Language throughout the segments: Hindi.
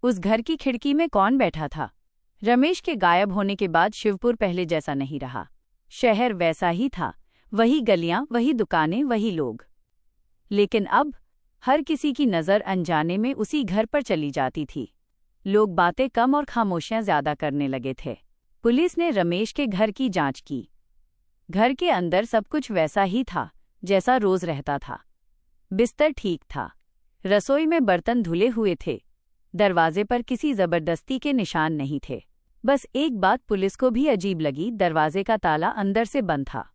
उस घर की खिड़की में कौन बैठा था? रमेश के गायब होने के बाद शिवपुर पहले जैसा नहीं रहा। शहर वैसा ही था, वही गलियां, वही दुकानें, वही लोग। लेकिन अब हर किसी की नज़र अनजाने में उसी घर पर चली जाती थी। लोग बातें कम और खामोशियां ज्यादा करने लगे थे। पुलिस ने रमेश के घर की जांच की। घर के अंदर सब कुछ वैसा ही था जैसा रोज रहता था। बिस्तर ठीक था, रसोई में बर्तन धुले हुए थे, दरवाजे पर किसी जबरदस्ती के निशान नहीं थे। बस एक बात पुलिस को भी अजीब लगी, दरवाजे का ताला अंदर से बंद था।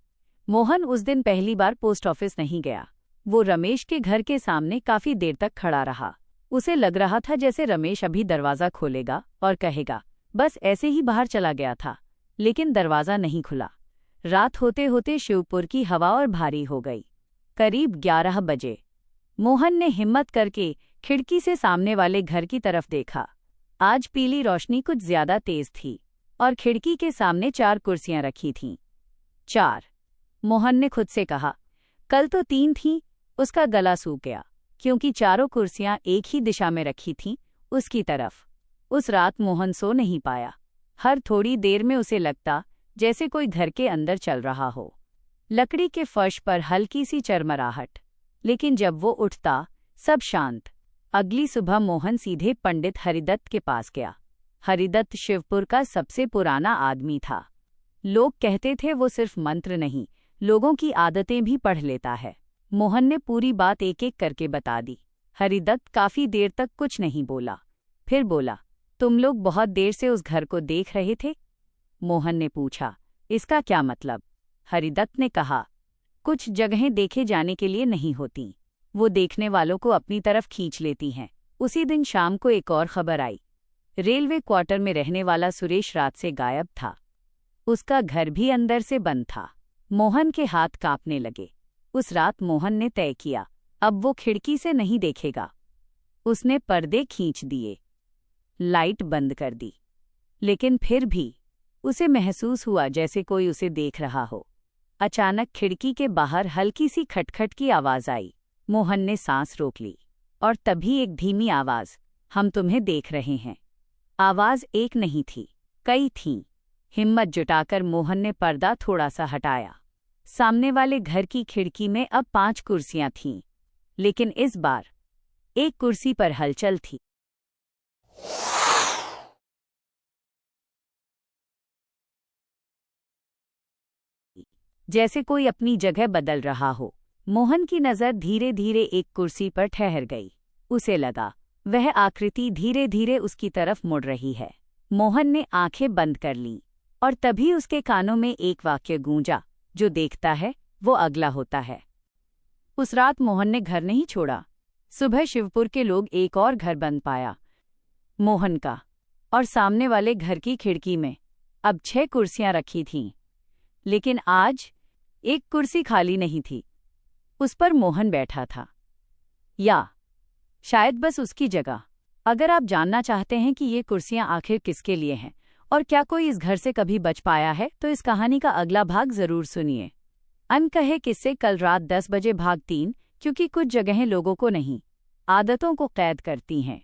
मोहन उस दिन पहली बार पोस्ट ऑफिस नहीं गया। वो रमेश के घर के सामने काफी देर तक खड़ा रहा। उसे लग रहा था जैसे रमेश अभी दरवाजा खोलेगा और कहेगा, बस ऐसे ही बाहर चला गया था। लेकिन दरवाजा नहीं खुला। रात होते होते शिवपुर की हवा और भारी हो गई। करीब 11 बजे मोहन ने हिम्मत करके खिड़की से सामने वाले घर की तरफ देखा। आज पीली रोशनी कुछ ज्यादा तेज थी और खिड़की के सामने 4 कुर्सियां रखी थीं। 4। मोहन ने खुद से कहा, कल तो 3 थीं। उसका गला सूख गया, क्योंकि चारों कुर्सियां एक ही दिशा में रखी थीं, उसकी तरफ। उस रात मोहन सो नहीं पाया। हर थोड़ी देर में उसे लगता जैसे कोई घर के अंदर चल रहा हो। लकड़ी के फर्श पर हल्की सी चरमराहट, लेकिन जब वो उठता सब शांत। अगली सुबह मोहन सीधे पंडित हरिदत्त के पास गया। हरिदत्त शिवपुर का सबसे पुराना आदमी था। लोग कहते थे वो सिर्फ मंत्र नहीं, लोगों की आदतें भी पढ़ लेता है। मोहन ने पूरी बात एक एक करके बता दी। हरिदत्त काफी देर तक कुछ नहीं बोला, फिर बोला, तुम लोग बहुत देर से उस घर को देख रहे थे? मोहन ने पूछा, इसका क्या मतलब? हरिदत्त ने कहा, कुछ जगहें देखे जाने के लिए नहीं होती, वो देखने वालों को अपनी तरफ खींच लेती हैं। उसी दिन शाम को एक और खबर आई। रेलवे क्वार्टर में रहने वाला सुरेश रात से गायब था। उसका घर भी अंदर से बंद था। मोहन के हाथ कांपने लगे। उस रात मोहन ने तय किया, अब वो खिड़की से नहीं देखेगा। उसने पर्दे खींच दिए, लाइट बंद कर दी, लेकिन फिर भी उसे महसूस हुआ जैसे कोई उसे देख रहा हो। अचानक खिड़की के बाहर हल्की सी खटखट की आवाज आई। मोहन ने सांस रोक ली और तभी एक धीमी आवाज, हम तुम्हें देख रहे हैं। आवाज एक नहीं थी, कई थीं। हिम्मत जुटाकर मोहन ने पर्दा थोड़ा सा हटाया। सामने वाले घर की खिड़की में अब 5 कुर्सियां थीं, लेकिन इस बार एक कुर्सी पर हलचल थी। जैसे कोई अपनी जगह बदल रहा हो। मोहन की नज़र धीरे धीरे एक कुर्सी पर ठहर गई। उसे लगा वह आकृति धीरे धीरे उसकी तरफ मुड़ रही है। मोहन ने आंखें बंद कर लीं और तभी उसके कानों में एक वाक्य गूंजा, जो देखता है वो अगला होता है। उस रात मोहन ने घर नहीं छोड़ा। सुबह शिवपुर के लोग एक और घर बंद पाया, मोहन का। और सामने वाले घर की खिड़की में अब 6 कुर्सियां रखी थीं, लेकिन आज एक कुर्सी खाली नहीं थी। उस पर मोहन बैठा था, या शायद बस उसकी जगह। अगर आप जानना चाहते हैं कि ये कुर्सियां आखिर किसके लिए हैं और क्या कोई इस घर से कभी बच पाया है, तो इस कहानी का अगला भाग जरूर सुनिए। अनकहे किस्से कल रात 10 बजे भाग 3, क्योंकि कुछ जगहें लोगों को नहीं, आदतों को कैद करती हैं।